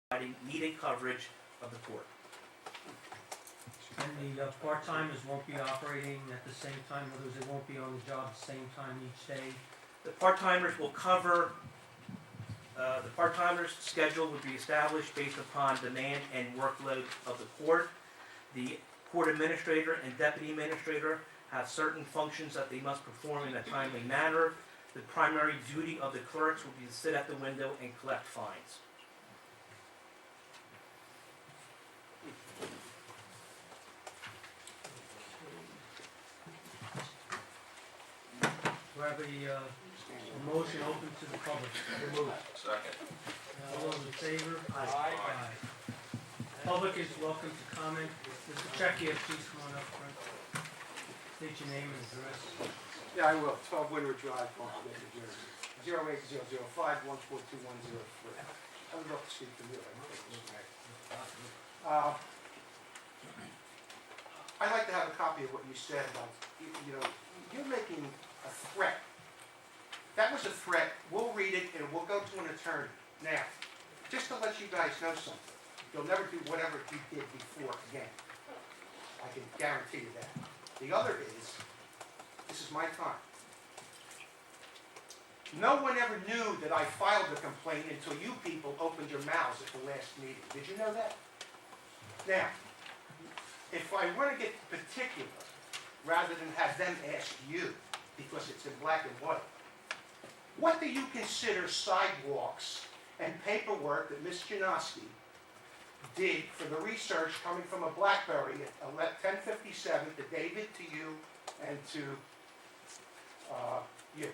providing needed coverage of the court. And the part-timers won't be operating at the same time, in other words, they won't be on the job at the same time each day. The part-timers will cover, the part-timers' schedule would be established based upon demand and workload of the court. The court administrator and deputy administrator have certain functions that they must perform in a timely manner. The primary duty of the clerks will be to sit at the window and collect fines. Do I have a motion open to the public? Second. All those in favor? Aye. Public is welcome to comment. Mr. Chekia, please come on up front. State your name and address. Yeah, I will. 12 Windward Drive, Barnegat, New Jersey. 08005-142-103. I would love to speak to you. I'd like to have a copy of what you said about, you're making a threat. That was a threat. We'll read it and we'll go to an attorney. Now, just to let you guys know something, you'll never do whatever you did before again. I can guarantee you that. The other is, this is my time. No one ever knew that I filed a complaint until you people opened your mouths at the last meeting. Did you know that? Now, if I want to get particular, rather than have them ask you, because it's in black and white, what do you consider sidewalks and paperwork that Ms. Janoski did for the research coming from a BlackBerry at 10:57 to David, to you, and to you?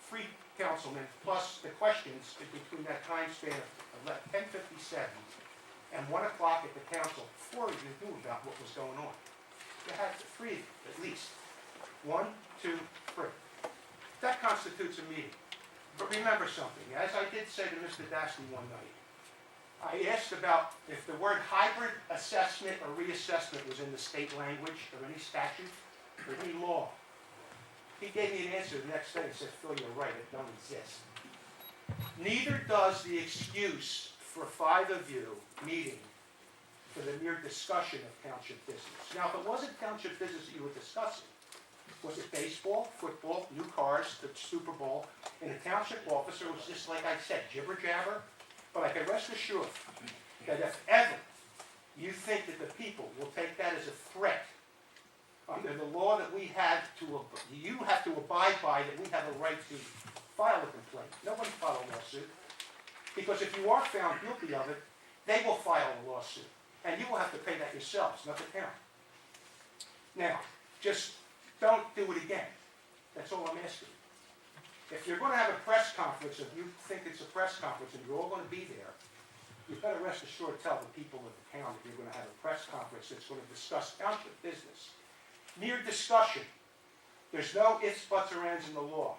3 councilmen, plus the questions in between that time span of 10:57 and 1 o'clock at the council, 4 of you knew about what was going on. You had 3 of you, at least. 1, 2, 3. That constitutes a meeting. But remember something, as I did say to Mr. Dasty one night, I asked about if the word hybrid assessment or reassessment was in the state language or any statute or any law. He gave me an answer the next day and said, Phil, you're right, it don't exist. Neither does the excuse for 5 of you meeting for the mere discussion of township business. Now, if it wasn't township business that you were discussing, was it baseball, football, new cars, the Super Bowl, and the township officer was just like I said, jibber jabber? But I can rest assured that if ever you think that the people will take that as a threat under the law that we have to, you have to abide by, that we have a right to file a complaint. No one file a lawsuit. Because if you are found guilty of it, they will file a lawsuit. And you will have to pay that yourselves, not the town. Now, just don't do it again. That's all I'm asking. If you're going to have a press conference, if you think it's a press conference and you're all going to be there, you better rest assured tell the people of the town that you're going to have a press conference that's going to discuss township business. Mere discussion. There's no ifs, buts, or ands in the law.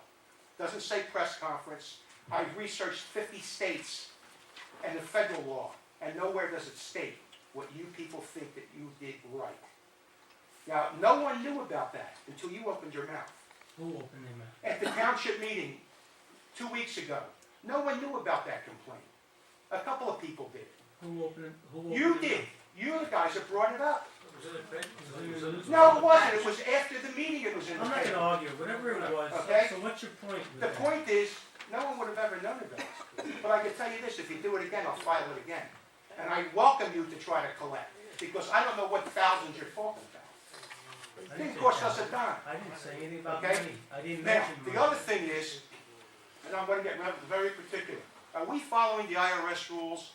Doesn't say press conference. I've researched 50 states and the federal law, and nowhere does it state what you people think that you did right. Now, no one knew about that until you opened your mouth. Who opened their mouth? At the township meeting 2 weeks ago, no one knew about that complaint. A couple of people did. Who opened it? You did. You're the guys that brought it up. Was it in the newspaper? No, it wasn't. It was after the meeting it was in the I'm not going to paper. argue, whatever it was. Okay. So what's your point with The that? point is, no one would have ever known about it. But I can tell you this, if you do it again, I'll file it again. And I welcome you to try to collect, because I don't know what thousands you're talking about. It didn't cost us a dime. I didn't say anything about Okay. money. I didn't Now, mention money. the other thing is, and I'm going to get very particular, are we following the IRS rules,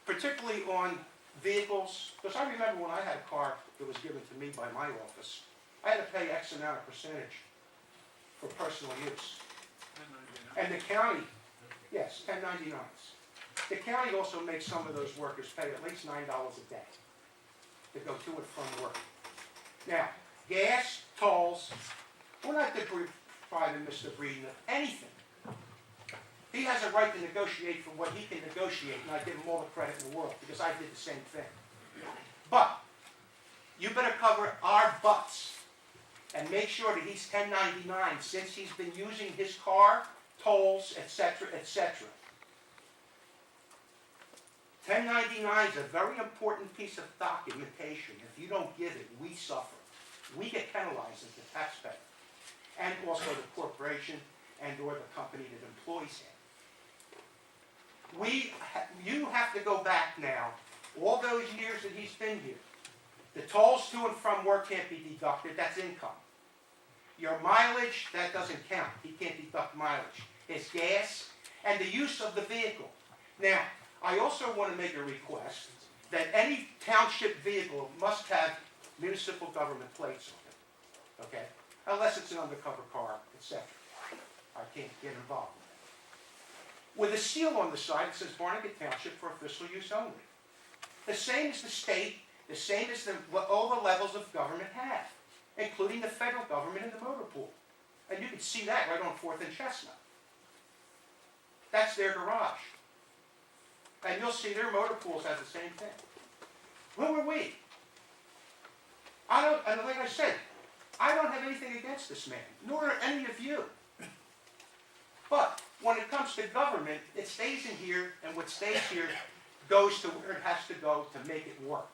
particularly on vehicles? Because I remember when I had a car that was given to me by my office, I had to pay X amount of percentage for personal use. And the county, yes, 1099s. The county also makes some of those workers pay at least $9 a day to go to and from work. Now, gas, tolls, we're not depriving Mr. Breeden of anything. He has a right to negotiate for what he can negotiate, and I give him all the credit in the world, because I did the same thing. But, you better cover our butts and make sure that he's 1099 since he's been using his car, tolls, etc., etc. 1099 is a very important piece of documentation. If you don't give it, we suffer. We get penalized as the taxpayer, and also the corporation and/or the company that employs him. You have to go back now, all those years that he's been here. The tolls to and from work can't be deducted, that's income. Your mileage, that doesn't count, he can't deduct mileage. His gas, and the use of the vehicle. Now, I also want to make a request that any township vehicle must have municipal government plates on it, okay? Unless it's an undercover car, etc. I can't get involved with that. With a seal on the side, it says Barnegat Township for official use only. The same as the state, the same as all the levels of government have, including the federal government and the motor pool. And you can see that right on 4th and Chestnut. That's their garage. And you'll see their motor pools have the same thing. Who are we? And like I said, I don't have anything against this man, nor are any of you. But when it comes to government, it stays in here, and what stays here goes to where it has to go to make it work.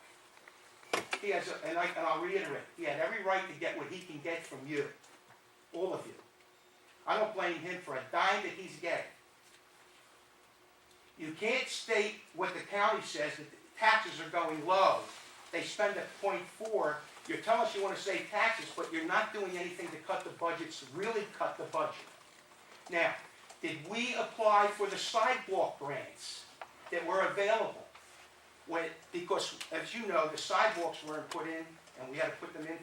He has, and I'll reiterate, he had every right to get what he can get from you, all of you. I don't blame him for a dime that he's getting. You can't state what the county says, that the taxes are going low. They spend at 0.4. You're telling us you want to save taxes, but you're not doing anything to cut the budgets, really cut the budget. Now, did we apply for the sidewalk grants that were available? Because, as you know, the sidewalks weren't put in, and we had to put them in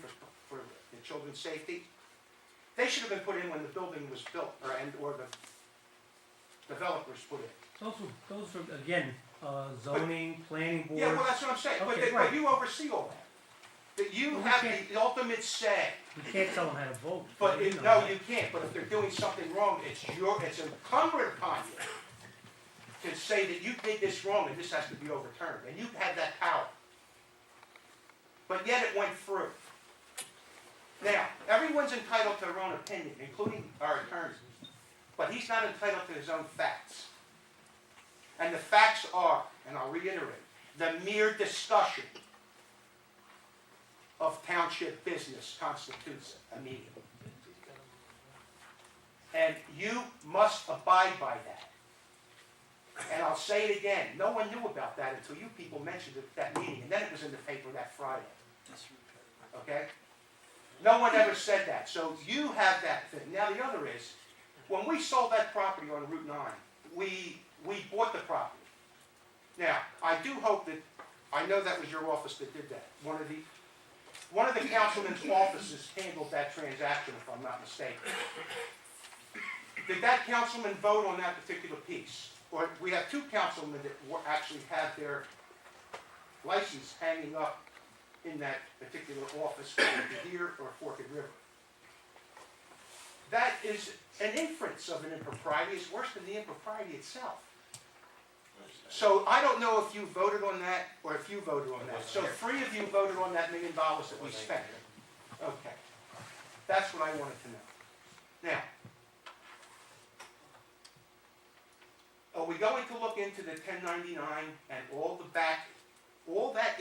for the children's safety. They should have been put in when the building was built, or the developers put it. Those are, again, zoning, planning board. Yeah, well, that's what I'm saying, Okay, but you oversee all that. That you Well, we have can't- the ultimate say. You can't tell them how to vote. But You know no, that. you can't, but if they're doing something wrong, it's incumbent upon you to say that you did this wrong and this has to be overturned, and you have that power. But yet it went through. Now, everyone's entitled to their own opinion, including our attorney, but he's not entitled to his own facts. And the facts are, and I'll reiterate, the mere discussion of township business constitutes a meeting. And you must abide by that. And I'll say it again, no one knew about that until you people mentioned it at that meeting, and then it was in the paper that Friday. Okay? No one ever said that, so you have that thing. Now the other is, when we sold that property on Route 9, we bought the property. Now, I do hope that, I know that was your office that did that. One of the councilman's offices handled that transaction, if I'm not mistaken. Did that councilman vote on that particular piece? Or we have two councilmen that actually have their license hanging up in that particular office, whether it's here or Forked River. That is an inference of an impropriety. It's worse than the impropriety itself. So I don't know if you voted on that or if you voted on that. So 3 of you voted on that $1 million that we spent. Okay. That's what I wanted to know. Now, are we going to look into the 1099 and all that,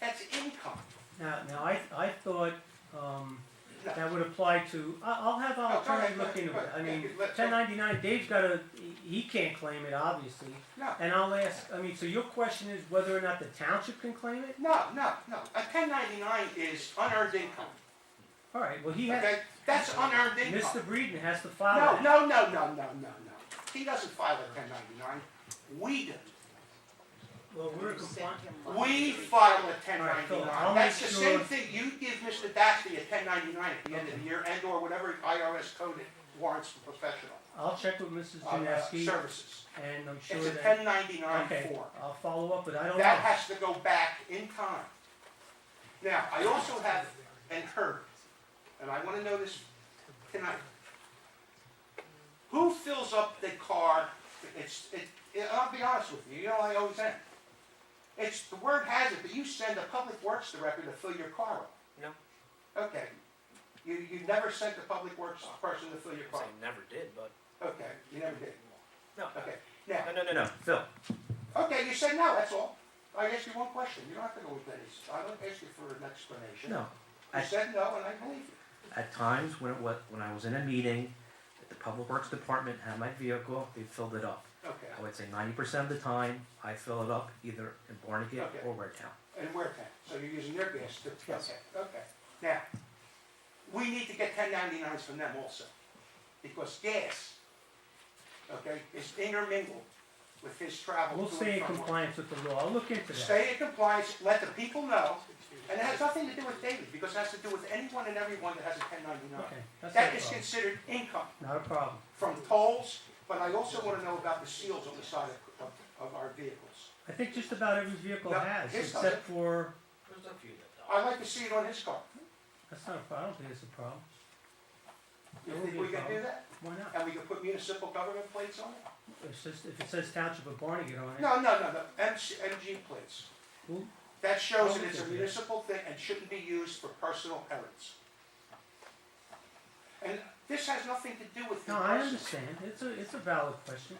that's income. Now, I thought, that would apply to, I'll have our No, go ahead, attorney look go into ahead, it. I go ahead. mean, Let's- 1099, Dave's gotta, he can't claim it, obviously. No, And I'll ask, I mean, so your question is whether or not the township can claim it? no. A 1099 is unearned income. All right, well, he has, Okay? That's unearned income. Mr. Breeden has to file No, that. no. He doesn't file a 1099. We do. Well, we're compliant. We file a All right, Phil, 1099. I'll That's make the sure- same thing. You give Mr. Dasty a 1099 at the end of the year and/or whatever IRS code it warrants for professional I'll check with Mrs. Janeski, services. and I'm sure It's a that, 1099 okay, form. I'll follow up, but I don't That know. has to go back in time. Now, I also have heard, and I want to know this tonight. Who fills up the car? I'll be honest with you, I always am. The word has it that you send a public works director to fill your car up. No. Okay. You never sent a public works person to fill your car I up. never did, but Okay, you never did. no. Okay, now, No, Phil. okay, you said no, that's all. I asked you one question, you don't have to go with any, I don't ask you for an explanation. No, You said no, and I believe you. at times when I was in a meeting, that the Public Works Department had my vehicle, they filled it up. Okay, I would say 90% of the time, I fill it up either in Barnegat Okay. or Waretown. and where can, so you're using their gas too? Yes. Okay. Now, we need to get 1099s from them also, because gas, okay, is intermingled with his travel. We'll to stay and in from work. compliance with the law, I'll look into that. Stay in compliance, let the people know, and it has nothing to do with David, because it has to do with anyone and everyone that has a 1099. Okay, that's That not a is problem, considered income not a problem. from tolls, but I also want to know about the seals on the side of our vehicles. I think just about every vehicle No, has, his except doesn't. for, There's a few that don't. I'd like to see it on his car. that's not a problem, I don't think it's a problem. You That think won't we be a can do problem. that? Why not? And we can put municipal government plates on it? It's just, if it says Township of Barnegat on it. No, MG plates. Well, That shows I'll that look it's a into it. municipal thing and shouldn't be used for personal errands. And this has nothing to do with you No, I personally. understand, it's a valid question.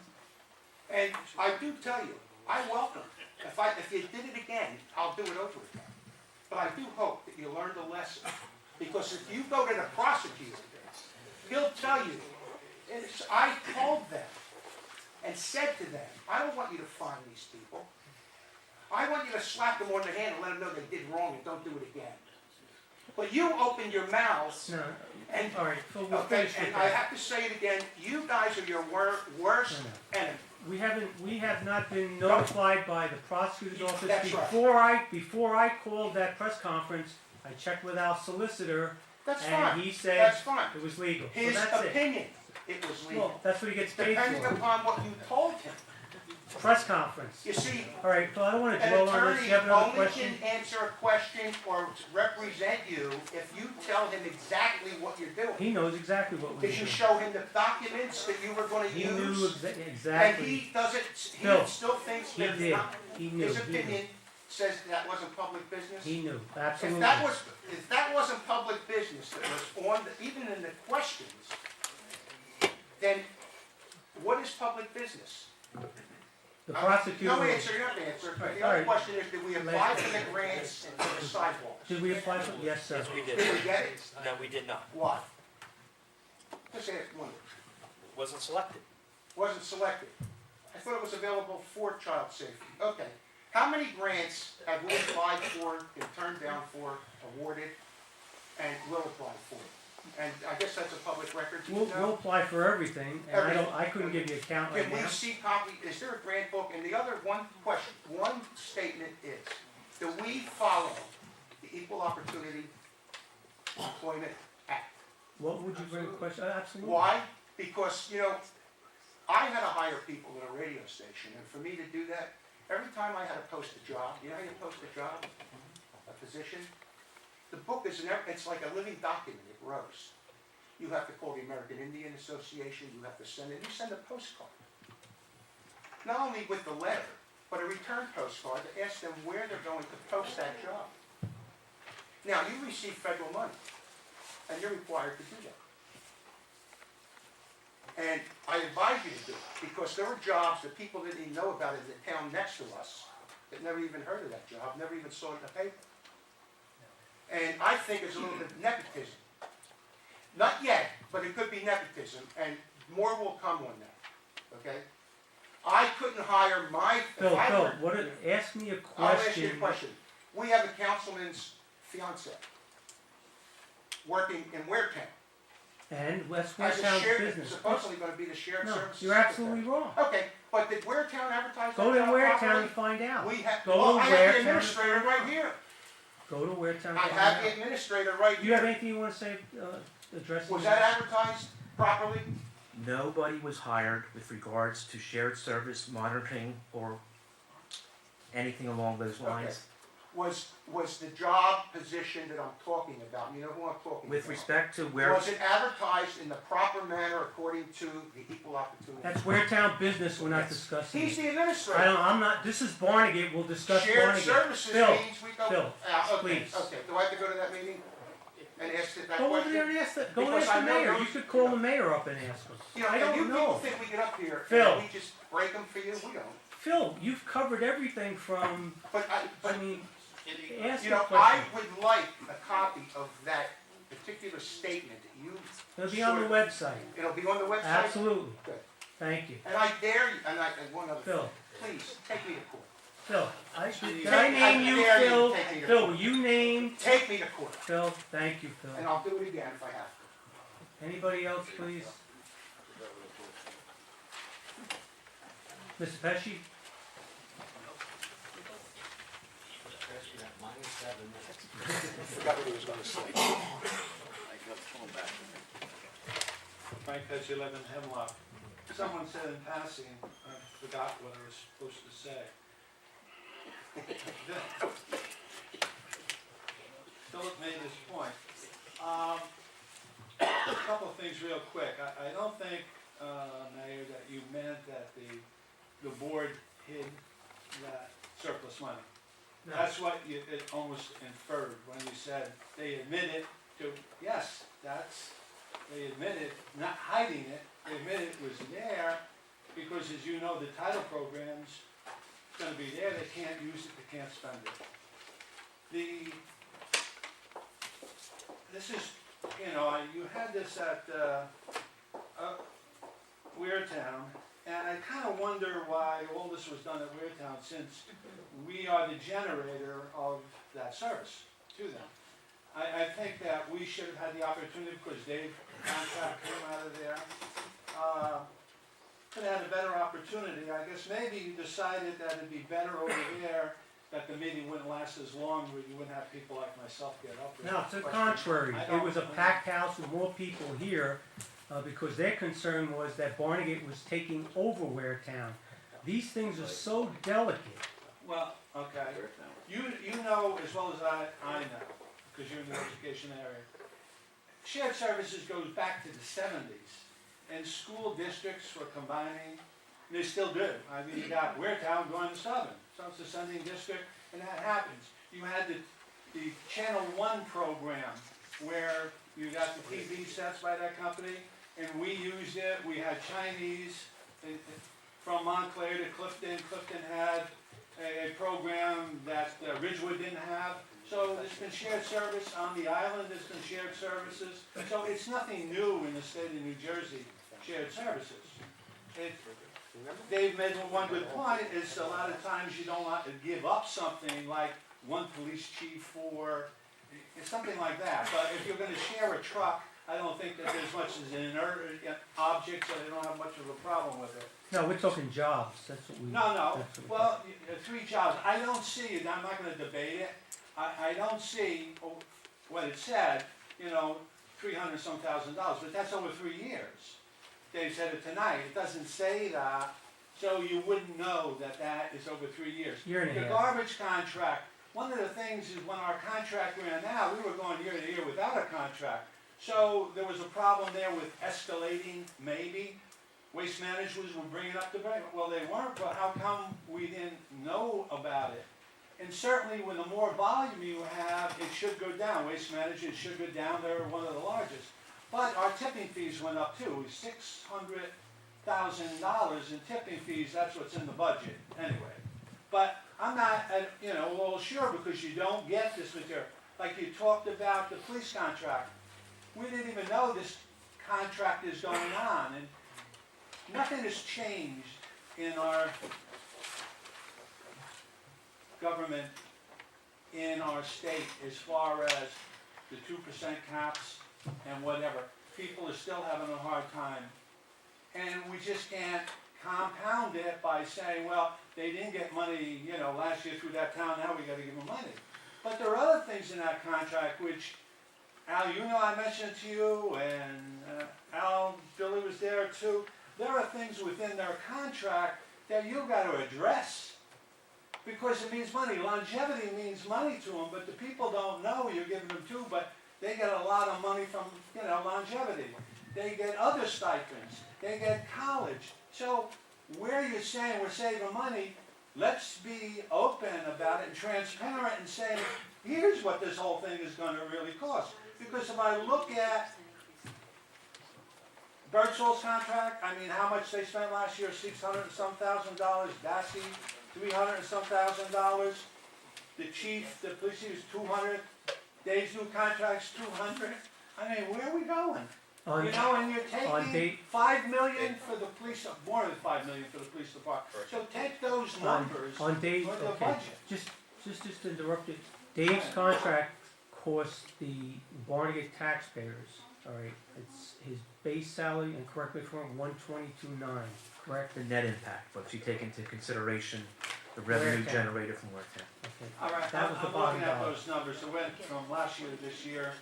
And I do tell you, I welcome, if you did it again, I'll do it over again. But I do hope that you learned a lesson, because if you go to the prosecutor, he'll tell you, I told them and said to them, I don't want you to fine these people. I want you to slap them on the hand and let them know they did wrong and don't do it again. But you opened your mouths No, and, all right, so we'll okay, finish with and I that. have to say it again, you guys are your worst enemy. We have not been notified by the prosecutor's office. That's right. Before I called that press conference, I checked with our solicitor, That's and fine, he said that's fine. it was legal. So His that's it. opinion, it was legal. Well, that's what he gets paid Depending for. upon what you told him. Press conference. You see, All right, well, I don't want to an dwell on this. attorney You have another only question? can answer a question or represent you if you tell him exactly what you're doing. He knows exactly what we're Did you doing. show him the documents that you were gonna He knew use? And exactly. he doesn't, he Phil, still thinks He that did. not, He knew. his He knew. opinion says that wasn't public business? He knew, If absolutely. that wasn't public business that was on, even in the questions, then what is public business? The prosecutor. No answer, you don't have to answer. All right, The all other right. question is, did we apply for the grants and for the sidewalks? Did we apply for, yes, sir. Yes, we Did did. we get it? No, we did not. Why? Just ask one. Wasn't selected. Wasn't selected. I thought it was available for child safety. Okay. How many grants have we applied for, been turned down for, awarded, and will apply for? And I guess that's a public record, do you We'll know? apply for everything, and I couldn't give you a count right Can we now. see copy, is there a grant book? And the other one question, one statement is, do we follow the Equal Opportunity Employment Act? What would you bring a question, absolutely. Why? Because, you know, I had to hire people at a radio station, and for me to do that, every time I had to post a job, you know how you post a job, a position? The book is, it's like a living document, it grows. You have to call the American Indian Association, you have to send it, you send a postcard. Not only with the letter, but a return postcard to ask them where they're going to post that job. Now, you receive federal money, and you're required to do that. And I advise you to do it, because there were jobs that people didn't even know about in the town next to us, that never even heard of that job, never even saw it in the paper. And I think it's a little bit nepotism. Not yet, but it could be nepotism, and more will come on that, okay? I couldn't hire my, Phil, if I Phil, were, ask me a I'll ask you a question. question. We have a councilman's fiance working in Waretown. And that's As a Waretown's shared, business. supposedly gonna be the shared No, services. you're absolutely wrong. Okay, but did Waretown advertise that Go to job Waretown properly? and find out. We have, Go well, to I have the Waretown. administrator right here. Go to Waretown and I find have the out. administrator right Do you have here. anything you want to say, addressing? Was that advertised properly? Nobody was hired with regards to shared service monitoring or anything along those lines. Was the job position that I'm talking about, you know who I'm talking about? With respect to where, Was it advertised in the proper manner according to the equal opportunity? That's Waretown business, we're not Yes. discussing. He's it. the administrator. I'm not, this is Barnegat, we'll discuss Shared Barnegat. services Phil, means we go. Phil, Okay, please. okay, do I have to go to that meeting and ask it that Go over question? there and ask the, go and Because ask I the know mayor, those- you could call the mayor up and ask him. You know, I and you don't people know. think we get up here Phil. and we just break them for you, we don't. Phil, you've covered everything from, But I mean, ask you a know, I question. would like a copy of that particular statement that you. It'll be on the website. It'll be on the website? Absolutely. Good. Thank you. And I dare you, and one other thing, Phil, please, take me to court. Phil, did I name you, dare you to Phil? take me to Phil, court. were you named? Take me to court, Phil, thank you, and Phil. I'll do it again if I have to. Anybody else, please? Mr. Pesci? Forgot what he was gonna say. Frank Pesci, 11 Hemlock. Someone said in passing, I forgot what I was supposed to say. Philip made this point. A couple of things real quick. I don't think, Mayor, that you meant that the board hid that surplus money. That's what it almost inferred when you said they admitted to, yes, they admitted, not hiding it, they admitted it was there, because as you know, the title program's gonna be there, they can't use it, they can't spend it. This is, you know, you had this at, Weirtown, and I kinda wonder why all this was done at Weirtown, since we are the generator of that service to them. I think that we should have had the opportunity, because Dave contract came out of there, could have had a better opportunity. I guess maybe you decided that it'd be better over there, that the meeting wouldn't last as long, where you wouldn't have people like myself get up. No, to the contrary, it was a packed house with more people here, because their concern was that Barnegat was taking over Waretown. These things are so delicate. Well, okay, you know as well as I know, because you're in the education area. Shared services goes back to the 70s, and school districts were combining, and they still do. I mean, you got Weirtown going to Southern, so it's a sending district, and that happens. You had the Channel 1 program, where you got the TV sets by that company, and we used it. We had Chinese from Montclair to Clifton. Clifton had a program that Ridgewood didn't have. So there's been shared service on the island, there's been shared services. So it's nothing new in the state of New Jersey, shared services. Dave made one good point, is a lot of times you don't want to give up something like one police chief for, something like that. But if you're gonna share a truck, I don't think that there's much as an inert object, so they don't have much of a problem with it. No, we're talking jobs, that's what we. No, that's what we- well, 3 jobs, I don't see it, I'm not gonna debate it, I don't see what it said, you know, $300-some thousand, but that's over 3 years. Dave said it tonight, it doesn't say that, so you wouldn't know that that is over 3 years. Year and a The half. garbage contract, one of the things is when our contract ran out, we were going year to year without a contract. So there was a problem there with escalating, maybe. Waste managers were bringing up the rate. Well, they weren't, but how come we didn't know about it? And certainly, when the more volume you have, it should go down. Waste managers should go down. They're one of the largest. But our tipping fees went up too. $600,000 in tipping fees. That's what's in the budget anyway. But I'm not, well, sure, because you don't get this material. Like you talked about the police contract. We didn't even know this contract is going on, and nothing has changed in our government, in our state, as far as the 2% caps and whatever. People are still having a hard time, and we just can't compound it by saying, well, they didn't get money, last year through that town, now we gotta give them money. But there are other things in that contract which, Al, I mentioned to you, and Billy was there too. There are things within their contract that you've got to address, because it means money. Longevity means money to them, but the people don't know you're giving them too, but they get a lot of money from, longevity. They get other stipends. They get college. So where you're saying we're saving money, let's be open about it and transparent and say, here's what this whole thing is going to really cost. Because if I look at Birdsall's contract, I mean, how much they spent last year, $600 and some thousand. Dassey, $300 and some thousand. The chief, the police chief is 200. Dave's new contract's 200. I mean, where are we going? On, You know, and you're on taking date- 5 million for the police, more than 5 million for the police department. So take those numbers on Dave, for the okay, budget. just to interrupt you, Dave's contract costs the Barnegat taxpayers, all right, it's his base salary, and correct me if I'm wrong, 122.9, correct? The net impact, but if you take into consideration the revenue Waretown. generated from Waretown. Okay. All right, That was the I'm bottom looking at dollar. those numbers, it went from last year to this year,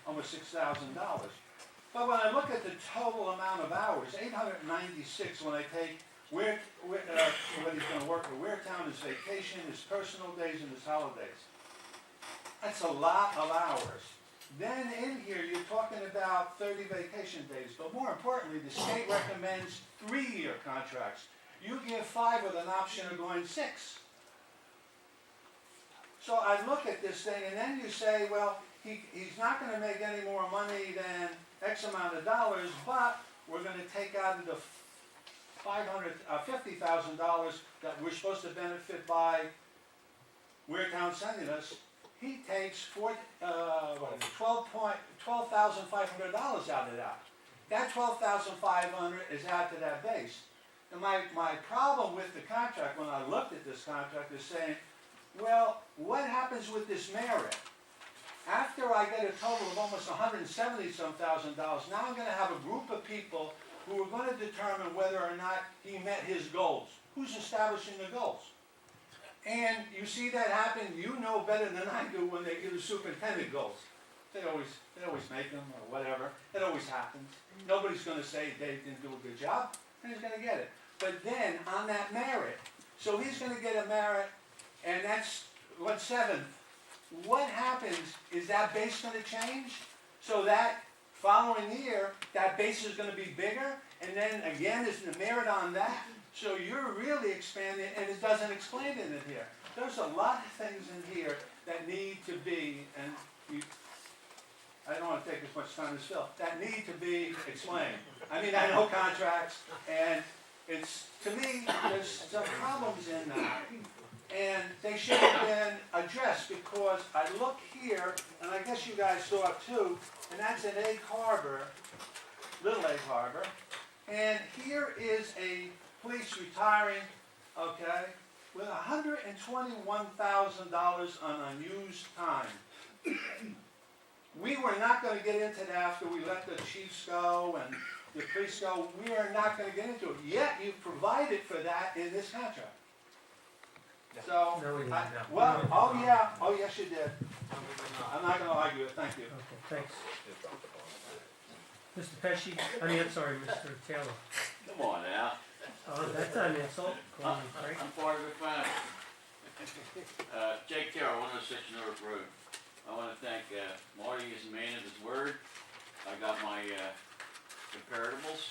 almost $6,000. But when I look at the total amount of hours, 896, when I take what he's gonna work for Waretown, his vacation, his personal days, and his holidays. That's a lot of hours. Then in here, you're talking about 30 vacation days, but more importantly, the state recommends 3-year contracts. You give 5 with an option of going 6. So I look at this thing, and then you say, well, he's not gonna make any more money than X amount of dollars, but we're gonna take out of the $50,000 that we're supposed to benefit by Waretown sending us. He takes $12,500 out of that. That $12,500 is out to that base. And my problem with the contract, when I looked at this contract, is saying, well, what happens with this merit? After I get a total of almost $170,000, now I'm gonna have a group of people who are gonna determine whether or not he met his goals. Who's establishing the goals? And you see that happen, you know better than I do when they give the superintendent goals. They always make them or whatever, it always happens. Nobody's gonna say Dave didn't do a good job, and he's gonna get it. But then, on that merit, so he's gonna get a merit, and that's 1/7. What happens, is that base gonna change? So that following year, that base is gonna be bigger, and then again, is the merit on that? So you're really expanding, and it doesn't explain it in here. There's a lot of things in here that need to be, and I don't wanna take as much time as Phil, that need to be explained. I mean, I know contracts, and it's, to me, there's some problems in that. And they should have been addressed, because I look here, and I guess you guys saw it too, and that's an Egg Harbor, Little Egg Harbor. And here is a police retiring, okay, with $121,000 on unused time. We were not gonna get into that after we let the chiefs go and the police go. We are not gonna get into it. Yet you provided for that in this contract. So, No, we didn't. well, oh yes you did. I'm not gonna argue it, thank you. Okay, thanks. Mr. Pesci, I'm sorry, Mr. Taylor. Come on now, Oh, that's not an insult, call me Frank. I'm part of the family. Jake Taylor, 106 North Road. I wanna thank, Marty is a man of his word. I got my, comparatibles,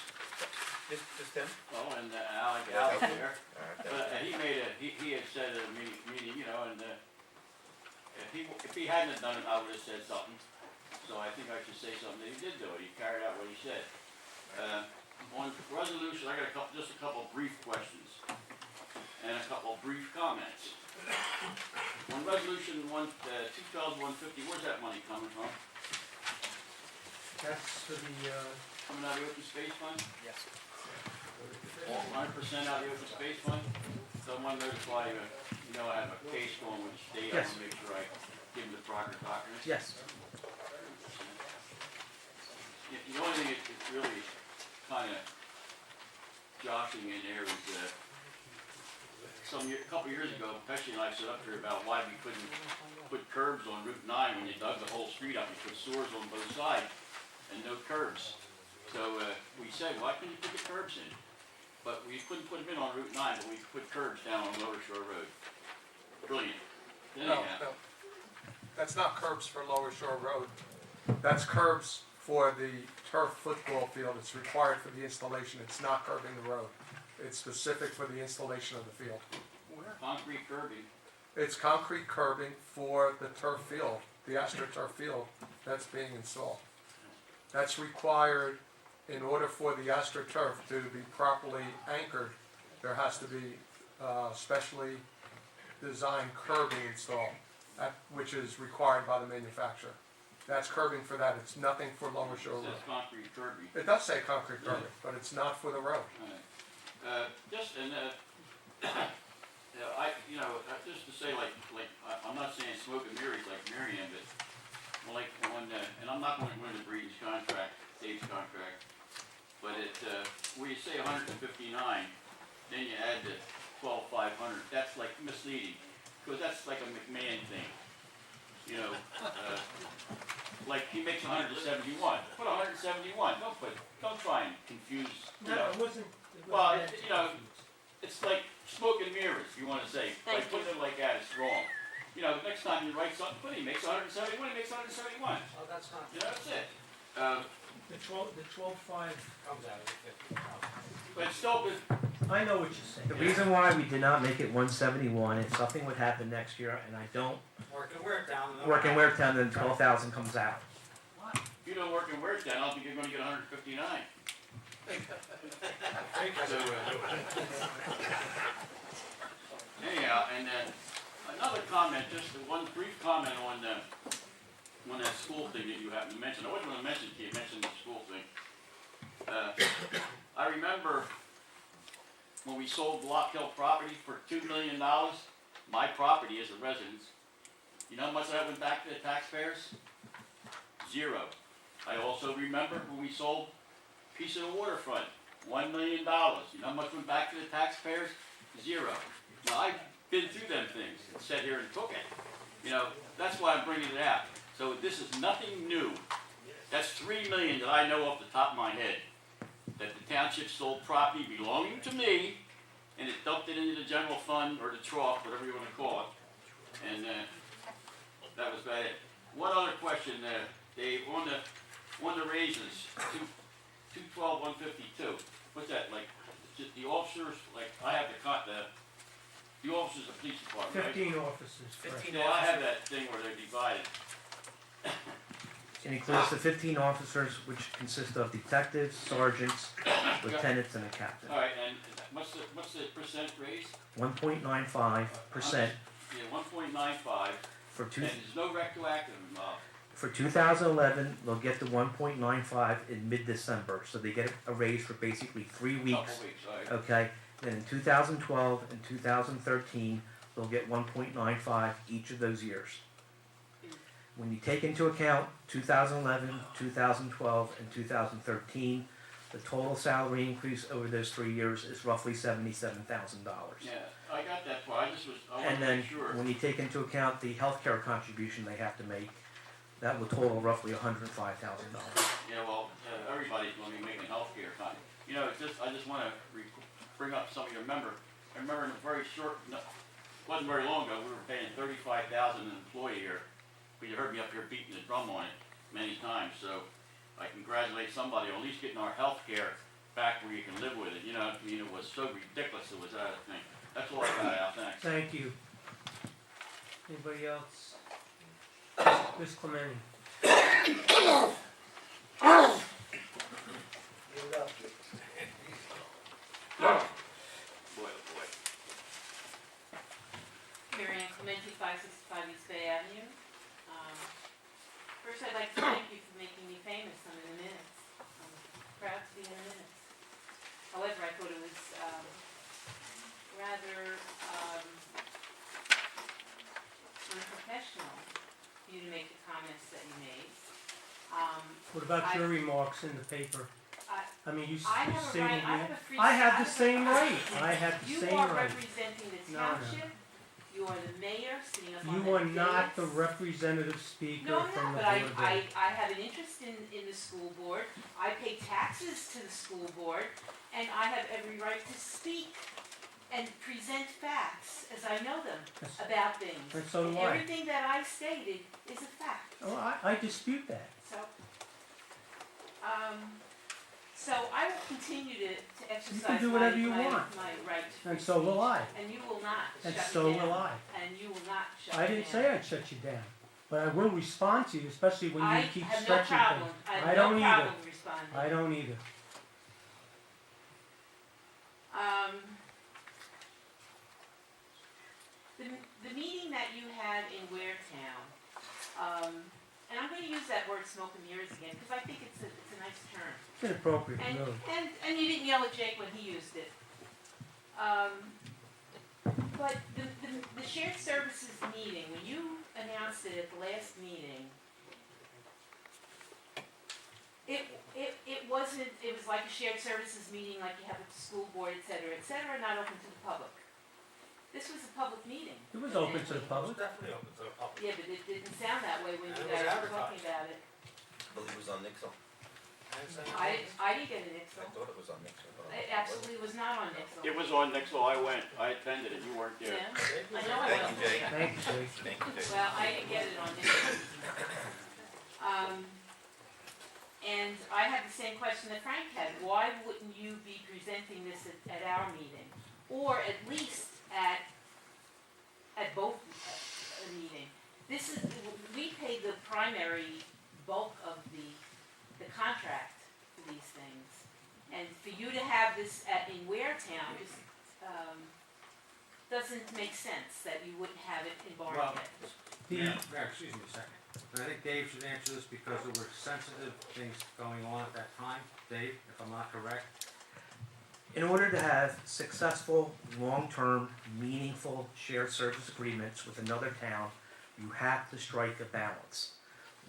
Just him? oh, and Alec there. But he had said at a meeting, you know, and, if he hadn't have done it, I would've said something. So I think I should say something that he did do it, he carried out what he said. On resolution, I got just a couple brief questions and a couple brief comments. On resolution 2001-150, where's that money coming from? That's for the, Coming out of the open space fund? Yes. 100% out of the open space fund? So I want to notify you, you know, I have a case going with the state, I Yes. want to make sure I give them the proper documents. Yes. The only thing that's really kind of joshing in there is, a couple years ago, Pesci and I stood up here about why we couldn't put curbs on Route 9 when you dug the whole street up, you put sewers on both sides and no curbs. So, we said, why couldn't you put the curbs in? But we couldn't put them in on Route 9, but we could put curbs down on Lower Shore Road. Brilliant. No, Anyhow, that's not curbs for Lower Shore Road. That's curbs for the turf football field. It's required for the installation. It's not curbing the road. It's specific for the installation of the field. concrete curbing, It's concrete curbing for the turf field, the AstroTurf field that's being installed. That's required in order for the AstroTurf to be properly anchored, there has to be specially designed curbing installed, which is required by the manufacturer. That's curbing for that, it's nothing for Lower Shore It Road. says concrete curbing. It does say concrete curbing, but it's not for the road. Just, and, just to say, I'm not saying smoke and mirrors like Miriam, but like when, and I'm not going to go into Breeden's contract, Dave's contract, but where you say 159, then you add the 12,500, that's like misleading, because that's like a McMahon thing. You know, like he makes 171, put 171, don't try and confuse, you know. it wasn't. Well, it's like smoke and mirrors, you wanna say, like Thank putting it like that is wrong. You know, next time you write something, he makes 171, he makes 171, Oh, that's not. you know, that's it. The 12.5. Comes out of the 50. But it's still, I know what you're saying. The reason why we did not make it 171, if something would happen next year, and I don't Work and wear down. work in Waretown, then 12,000 comes out. if you don't work in Waretown, I don't think you're gonna get 159. Anyhow, and another comment, just one brief comment on that school thing that you happened to mention. I wasn't gonna mention it to you, mentioned the school thing. I remember when we sold Block Hill property for $2 million, my property as a residence, you know how much that went back to the taxpayers? 0. I also remember when we sold a piece of the waterfront, $1 million. You know how much went back to the taxpayers? 0. Now, I've been through them things and sat here and took it. You know, that's why I'm bringing it out. So this is nothing new. That's $3 million that I know off the top of my head. That the township sold property belonging to me, and it dumped it into the general fund, or the trough, whatever you want to call it. And that was about it. One other question, Dave, on the raises, 212, 152. What's that, like, just the officers, like, I have the officers of the police department, right? 15 officers, correct. 15 Yeah, I have that thing where they're divided. It includes the 15 officers, which consist of detectives, sergeants, lieutenants, and a captain. All right, and what's the percent raise? 1.95% Yeah, 1.95, for and there's no retroactive involved. For 2011, they'll get the 1.95 in mid-December, so they get a raise for basically 3 Couple weeks. weeks, all right. Okay, then in 2012 and 2013, they'll get 1.95 each of those years. When you take into account 2011, 2012, and 2013, the total salary increase over those 3 years is roughly $77,000. Yeah, I got that part, I wanted And to then make sure. when you take into account the healthcare contribution they have to make, that will total roughly $105,000. Yeah, well, everybody's gonna be making healthcare time. You know, I just wanna bring up something you remember. I remember in a very short, wasn't very long ago, we were paying $35,000 an employee here. But you heard me up here beating the drum on it many times, so I congratulate somebody on at least getting our health care back where you can live with it. You know, I mean, it was so ridiculous it was out of thing. That's all I got out, thanks. Thank you. Anybody else? Ms. Clemente? Boy, oh boy. Mary Ann Clementi, 565 East Bay Avenue. First, I'd like to thank you for making me famous. I'm in the minutes. I'm proud to be in the minutes. However, I thought it was rather unprofessional for you to make the comments that you made. What about your remarks in the paper? I mean, you I have a stated right, I me. have a free. I have the same right. I have the You same are right. representing the No, no. township. You are the mayor sitting up on You the are not the dais. representative speaker No, I'm from not, the but board. I have an interest in the school board. I pay taxes to the school board, and I have every right to speak and present facts as I know them Yes. about things. And so do And I. everything that I stated is a fact. Oh, I dispute that. So I will continue to exercise do my whatever you want. right to And free so will I. speech. And you will not And shut me so down. will I. And you will not shut me I down. didn't say I'd shut you down, but I will respond to you, especially when you keep I have no stretching problem. things. I I have don't no either. problem responding. I don't either. had in Waretown, and I'm gonna use that word smoke and mirrors again, because I think it's a nice term. It's inappropriate, And, really. and you didn't yell at Jake when he used it. But the shared services meeting, when you announced it at the last meeting, it wasn't, it was like a shared services meeting like you have at the school board, et cetera, not open to the public. This was a public meeting. It was open to the It was public. definitely open to the public. Yeah, but it didn't sound that way when And you it was guys were talking advertised. about it. I believe it was on Nixle. I didn't get an I Nixle. thought it was on Nixle. but It it absolutely was not on Nixle. It was on Nixle, I went, I attended it, you weren't there. Yeah, I know I Thank wasn't. you, Jake. Thank you, Jake. wasn't. Thank you, Jake. Well, I didn't get it on Nixle. And I had the same question that Frank had. Why wouldn't you be presenting this at our meeting? Or at least at both meeting? This is, we paid the primary bulk of the contract for these things. And for you to have this in Waretown just, doesn't make sense that you wouldn't have it in Barnegat. Mayor, excuse me a second. And I think Dave should answer this because there were sensitive things going on at that time. Dave, if I'm not correct? In order to have successful, long-term, meaningful shared service agreements with another town, you have to strike a balance.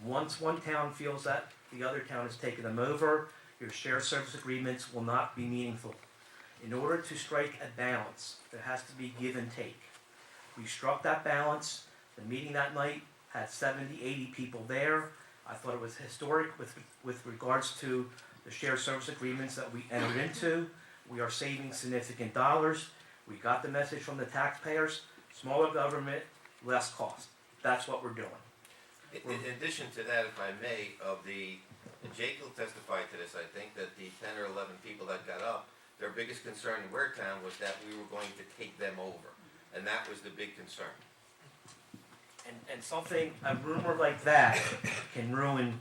Once one town feels that the other town has taken them over, your shared service agreements will not be meaningful. In order to strike a balance, there has to be give and take. We struck that balance. The meeting that night had 70, 80 people there. I thought it was historic with regards to the shared service agreements that we entered into. We are saving significant dollars. We got the message from the taxpayers, smaller government, less cost. That's what we're doing. In addition to that, if I may, and Jake will testify to this, I think, that the 10 or 11 people that got up, their biggest concern in Waretown was that we were going to take them over. And that was the big concern. And something, a rumor like that can ruin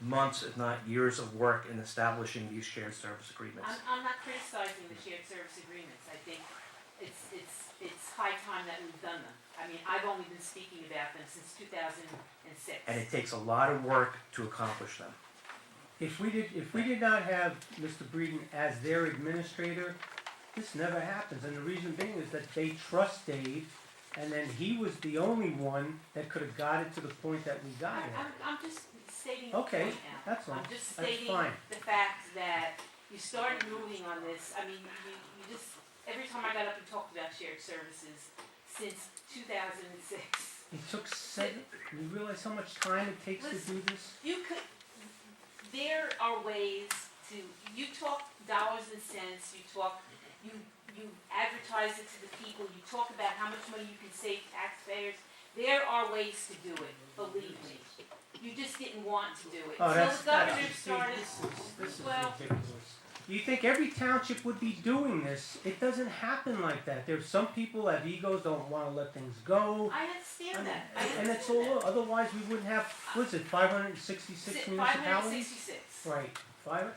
months, if not years of work in establishing these shared service agreements. I'm not criticizing the shared service agreements. I think it's high time that we've done them. I mean, I've only been speaking about them since 2006. And it takes a lot of work to accomplish them. If we did not have Mr. Breeden as their administrator, this never happens. And the reason being is that they trust Dave, and then he was the only one that could have got it to the point that we got it. I'm just stating the Okay, point now. that's all. I'm just That's stating fine. the fact that you started moving on this. I mean, you just, every time I got up and talked about shared services since 2006, It took you realize how much time it takes to do this? there are ways to, you talk dollars and cents, you advertise it to the people, you talk about how much money you can save taxpayers. There are ways to do it, believe me. You just didn't want to do it. Oh, Until the governor started, This is well, ridiculous. You think every township would be doing this? It doesn't happen like that. There's some people that have egos, don't want to let things go. I understand that. And it's all, otherwise we wouldn't have, what's it, 566 municipalities? 566. Right,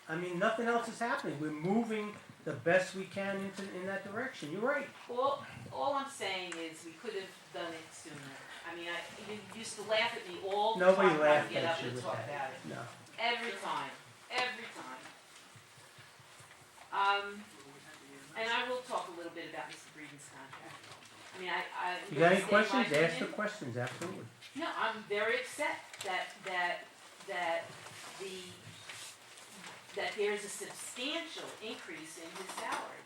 I mean, nothing else is happening. We're moving the best we can in that direction. You're right. All I'm saying is we could have done it sooner. I mean, you used to laugh at me all the Nobody time when I laughed get at up you and with talk that. about it. No. Every time. And I will talk a little bit about Mr. Breeden's contract. I mean, You got any state my questions? Ask the opinion. questions, absolutely. No, I'm very upset that there's a substantial increase in his salary.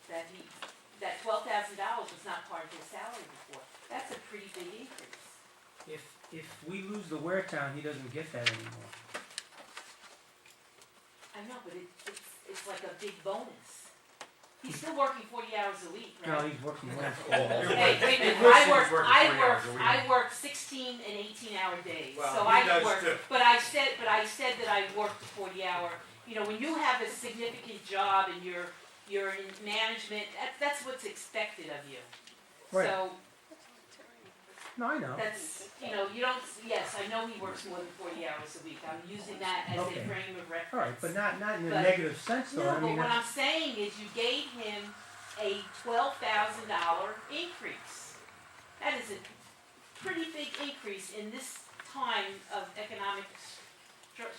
That $12,000 was not part of his salary before. That's a pretty big increase. If we lose the Waretown, he doesn't get that anymore. I know, but it's like a big bonus. He's still working 40 hours a week, right? No, he's working less. Hey, wait a minute, Wilson's working 40 hours a week. I work 16 and 18-hour days, Well, so he I does work, too. but I said that I worked a 40-hour, you know, when you have a significant job and you're in management, that's what's expected of you. Right. So, No, I know. that's, you know, you don't, yes, I know he works more than 40 hours a week, I'm using that as Okay. a frame of reference. All right, but not in a But- negative sense, though. No, I but mean, what that's- I'm saying is you gave him a $12,000 increase. That is a pretty big increase in this time of economic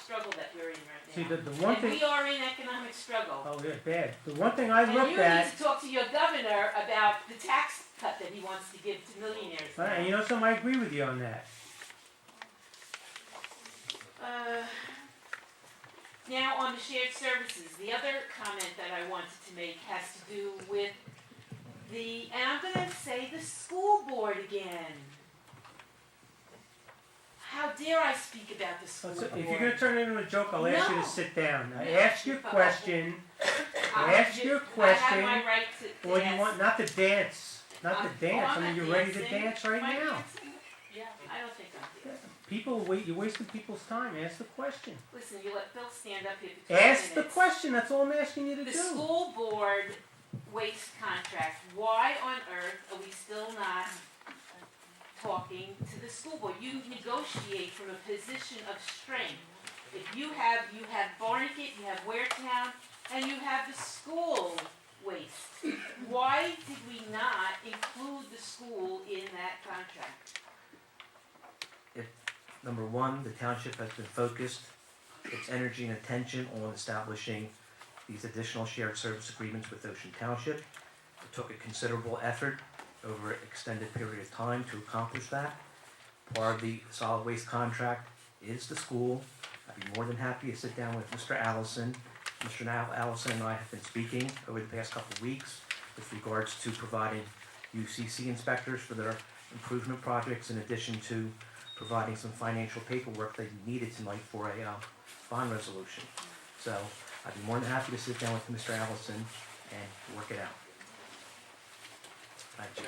struggle that we're in right now. See, the one And thing, we are in economic struggle. oh, yeah, bad. The one thing I And looked you at, need to talk to your governor about the tax cut that he wants to give to millionaires now. and you know something, I agree with you on that. Now on the shared services, the other comment that I wanted to make has to do with and I'm gonna say the school board again. How dare I speak about the school So board? if you're gonna turn it into a joke, I'll ask you No. to sit down. I No. ask your question, I ask your I have question, my right to or you ask. want, not to dance, not to dance, I mean, I'm you're not ready to dancing. dance right Am I now. dancing? Yeah, I don't think I'm dancing. People, you're wasting people's time, ask the question. Listen, you let Phil stand up here for 20 Ask the minutes. question, that's all I'm asking you to The do. school board waste contract, why on earth are we still not talking to the school board? You negotiate from a position of strength. If you have Barnegat, you have Waretown, and you have the school waste. Why did we not include the school in that contract? Number one, the township has been focused its energy and attention on establishing these additional shared service agreements with Ocean Township. It took a considerable effort over an extended period of time to accomplish that. Part of the solid waste contract is the school. I'd be more than happy to sit down with Mr. Allison. Mr. Allison and I have been speaking over the past couple of weeks with regards to providing UCC inspectors for their improvement projects, in addition to providing some financial paperwork they needed tonight for a bond resolution. So I'd be more than happy to sit down with Mr. Allison and work it out. Thank you.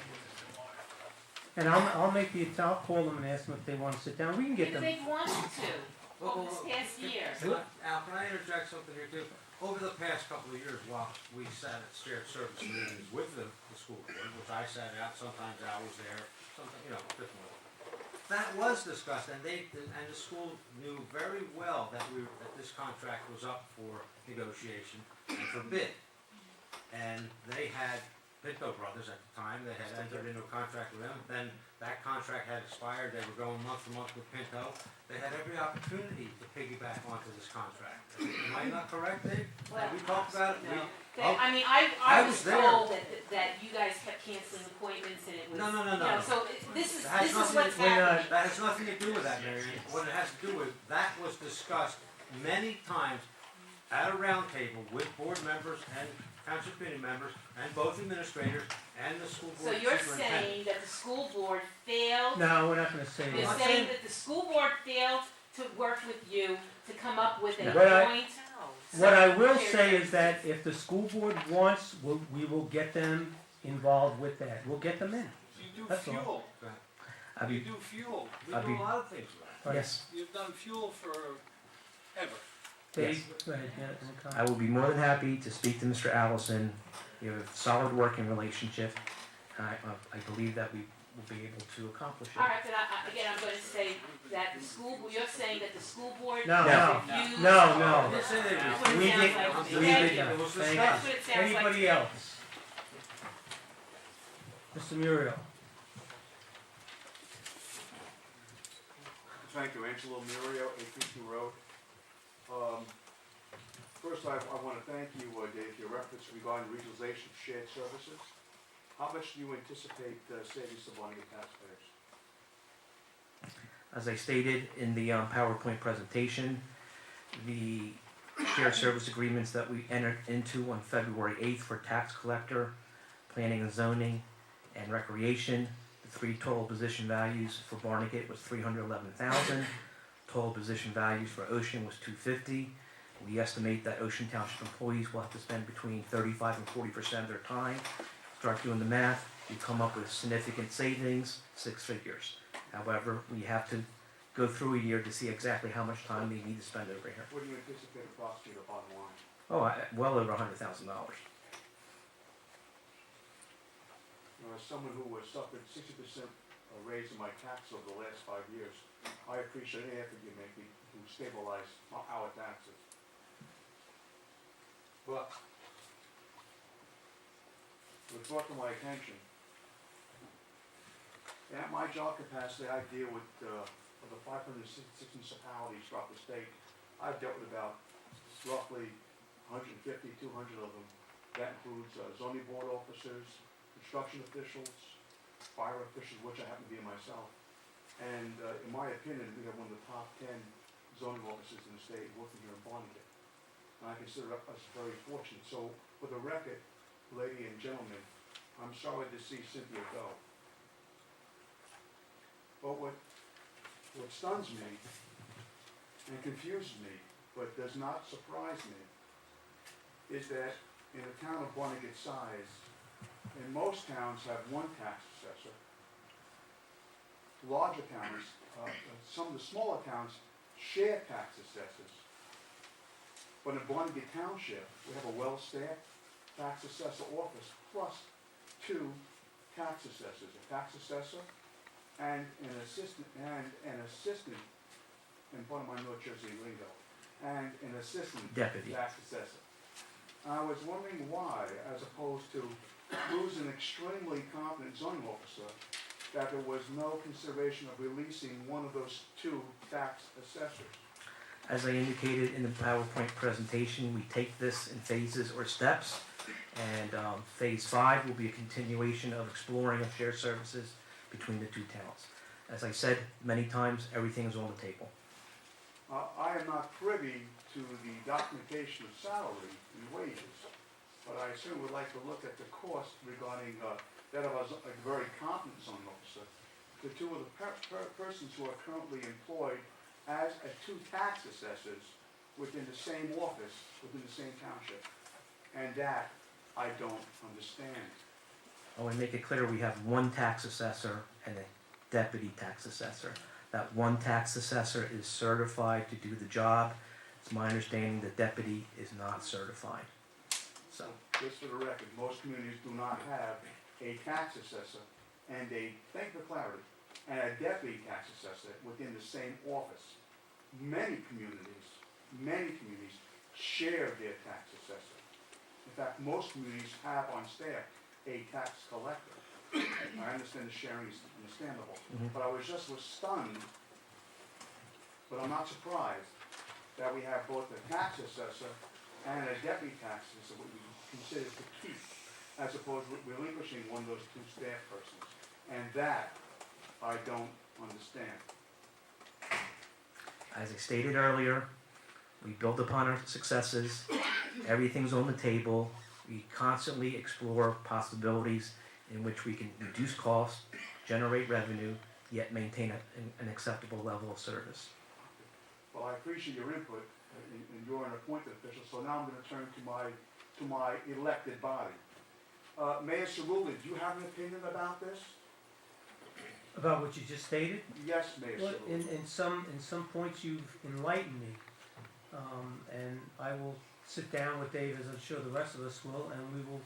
And I'll make I'll call them and ask them if they wanna sit down, we can get Maybe them. they've wanted to, over this past year. Al, can I interject something here too? Over the past couple of years, while we sat at shared service meetings with the school board, which I sat out, sometimes Al was there, sometimes, different. That was discussed, and the school knew very well that this contract was up for negotiation and for bid. And they had Pinto Brothers at the time, they had entered into a contract with them, then that contract had expired, they were going month to month with Pinto. They had every opportunity to piggyback onto this contract. Am I not correct, Dave? Well, We talked about it? no. Oh, I mean, I I was was there. told that you guys kept canceling appointments and it was, No. so this is That has what's nothing- happening. That has nothing to do with that, Marion. What it has to do with, that was discussed many times at a round table with board members and township committee members and both administrators and the school So board you're superintendent. saying that the school board failed, No, we're not gonna say you're that. saying that the school board failed to work with you to come up with a What I- joint. What I will shared say service. is that if the school board wants, we will get them involved with that, we'll get them in. You do That's all. fuel, I'd you be, do fuel, We I'd do be- a lot of things with that. yes, you've done fuel forever. Dave, go ahead, yeah, any I comment? will be more than happy to speak to Mr. Allison. We have a solid working relationship. I believe that we will be able to accomplish All it. right, but again, I'm gonna say that you're saying that the school board No, refused. no, I no. didn't say they That's were. what it We sounds did- like to me. we Thank did you. not. It was Thank That's you. what it sounds like. Anybody else? Mr. Muriel? Thank you, Angelo Murio, 832 Road. First, I want to thank you, Dave, for your reference regarding regionalization of shared services. How much do you anticipate savings to Barnegat taxpayers? As I stated in the PowerPoint presentation, the shared service agreements that we entered into on February 8th for tax collector, planning and zoning, and recreation, the three total position values for Barnegat was $311,000. Total position values for Ocean was $250,000. We estimate that Ocean Township employees will have to spend between 35% and 40% of their time. Start doing the math, you come up with significant savings, 6 figures. However, we have to go through a year to see exactly how much time they need to spend over here. What do you anticipate the prosecutor bottom line? Well over $100,000. As someone who has suffered 60% raise in my tax over the last 5 years, I appreciate any effort you make to stabilize our taxes. But it was brought to my attention At my job capacity, I deal with the 506 municipalities throughout the state. I've dealt with about roughly 150, 200 of them. That includes zoning board officers, construction officials, fire officials, which I happen to be myself. And in my opinion, we have one of the top 10 zoning officers in the state working here in Barnegat. And I consider us very fortunate. So for the record, lady and gentlemen, I'm sorry to see Cynthia go. But what stuns me and confuses me, but does not surprise me, is that in a town of Barnegat size, and most towns have one tax assessor. Larger towns, some of the smaller towns share tax assessors. But in Barnegat Township, we have a well-staffed tax assessor office plus 2 tax assessors, a tax assessor and an assistant, in part of my North Jersey lingo, and an assistant Deputy. tax assessor. I was wondering why, as opposed to losing an extremely competent zoning officer, that there was no consideration of releasing one of those 2 tax assessors. As I indicated in the PowerPoint presentation, we take this in phases or steps. And phase 5 will be a continuation of exploring of shared services between the 2 towns. As I said many times, everything is on the table. I am not privy to the documentation of salary and wages, but I certainly would like to look at the cost regarding that of a very competent zoning officer. The 2 of the persons who are currently employed as 2 tax assessors within the same office, within the same township. And that I don't understand. I want to make it clear, we have 1 tax assessor and a deputy tax assessor. That 1 tax assessor is certified to do the job. It's my understanding the deputy is not certified. So, Just for the record, most communities do not have a tax assessor and thank you for clarity, and a deputy tax assessor within the same office. Many communities share their tax assessor. In fact, most communities have on staff a tax collector. I understand the sharing is understandable, but I was stunned, but I'm not surprised that we have both a tax assessor and a deputy tax assessor, what we consider to keep, as opposed to relinquishing one of those 2 staff persons. And that I don't understand. as I stated earlier, we build upon our successes. Everything's on the table. We constantly explore possibilities in which we can reduce costs, generate revenue, yet maintain an acceptable level of service. Well, I appreciate your input, and you're an appointed official, so now I'm gonna turn to my elected body. Mayor Cerulli, do you have an opinion about this? About what you just stated? Yes, Mayor Well, Cerulli. in some points you've enlightened me. And I will sit down with Dave, as I'm sure the rest of us will, and we will,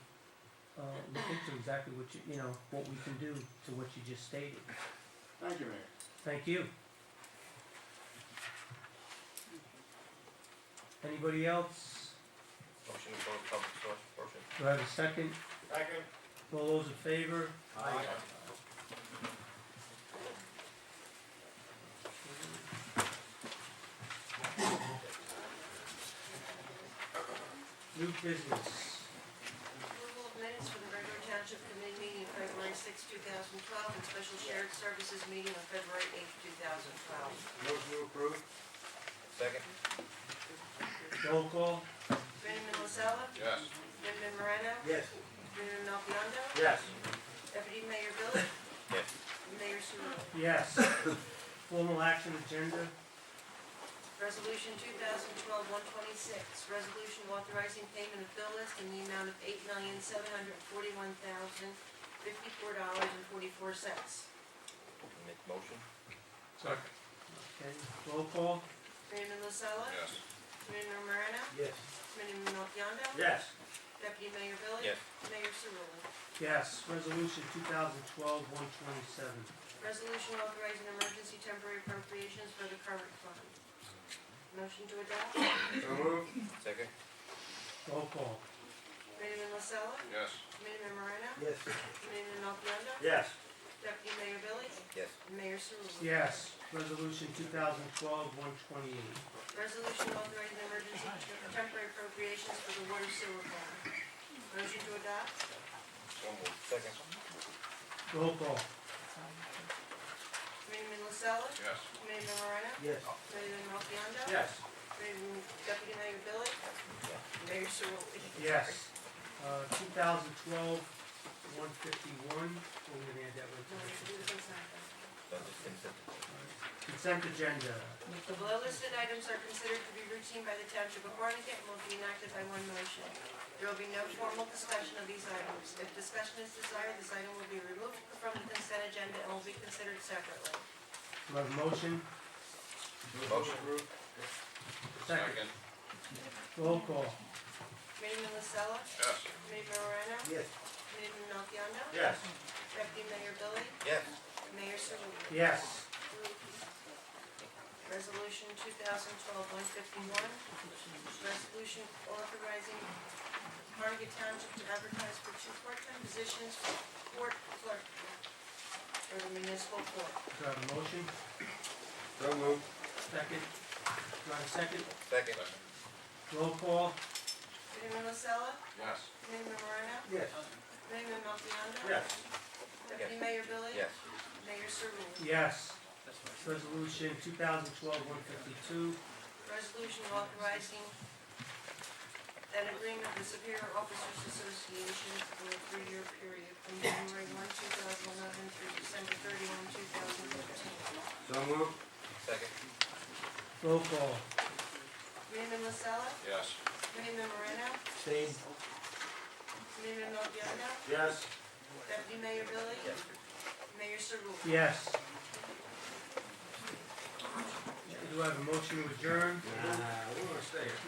look into exactly what what we can do to what you just stated. Thank you, Mayor. Thank you. Anybody else? Motion to close public source portion. Do I have a second? Second. All those in favor? Aye. New business. Approval of minutes for the regular Township Committee meeting of February 6, 2012, and special shared services meeting on February 8, 2012. Motion to approve. Second. Roll call? Committeeman Lasella? Yes. Committeeman Moreno? Yes. Committeeman Melchiondo? Yes. Deputy Mayor Billy? Yes. Mayor Surley? Yes. Formal action agenda. Resolution 2012-126, resolution authorizing payment of bill list in the amount of $8,741,054.44. Make motion. Second. Okay, roll call? Committeeman Lasella? Yes. Committeeman Moreno? Yes. Committeeman Melchiondo? Yes. Deputy Mayor Billy? Yes. Mayor Surley? Yes. Resolution 2012-127. Resolution authorizing emergency temporary appropriations for the current fund. Motion to adopt? So moved. Second. Roll call? Committeeman Lasella? Yes. Committeeman Moreno? Yes. Committeeman Melchiondo? Yes. Deputy Mayor Billy? Yes. And Mayor Cerulli? Yes. Resolution 2012-128. Resolution authorizing emergency temporary appropriations for the water sewer fund. Motion to adopt? So moved. Second. Roll call. Committeeman LaSalla? Yes. Committeeman Moreno? Yes. Committeeman Alfiando? Yes. Committeeman Deputy Mayor Billy? Mayor Cerulli? Yes. 2012-151. We're gonna add that one to the So just consent. consent agenda. The below listed items are considered to be routine by the Township of Barnegat and will be enacted by one motion. There will be no formal discussion of these items. If discussion is desired, this item will be removed from the consent agenda and will be considered separately. Do I have a motion? Motion. Second. Roll call. Committeeman LaSalla? Yes. Committeeman Moreno? Yes. Committeeman Alfiando? Yes. Deputy Mayor Billy? Yes. Mayor Cerulli? Yes. Resolution 2012-151, resolution authorizing Barnegat Township to advertise for 2 part-time positions for court clerk for the municipal court. Do I have a motion? So moved. Second. Do I have a second? Second. Roll call. Committeeman LaSalla? Yes. Committeeman Moreno? Yes. Committeeman Alfiando? Yes. Deputy Mayor Billy? Yes. Mayor Cerulli? Yes. Resolution 2012-152. Resolution authorizing an agreement with Superior Officers Association for a 3-year period from January 1, 2011 through December 31, 2015. So moved. Second. Roll call. Committeeman LaSalla? Yes. Committeeman Moreno? Same. Committeeman Alfiando? Yes. Deputy Mayor Billy? Yes. Mayor Cerulli? Yes. Do I have a motion to adjourn? We're gonna stay here.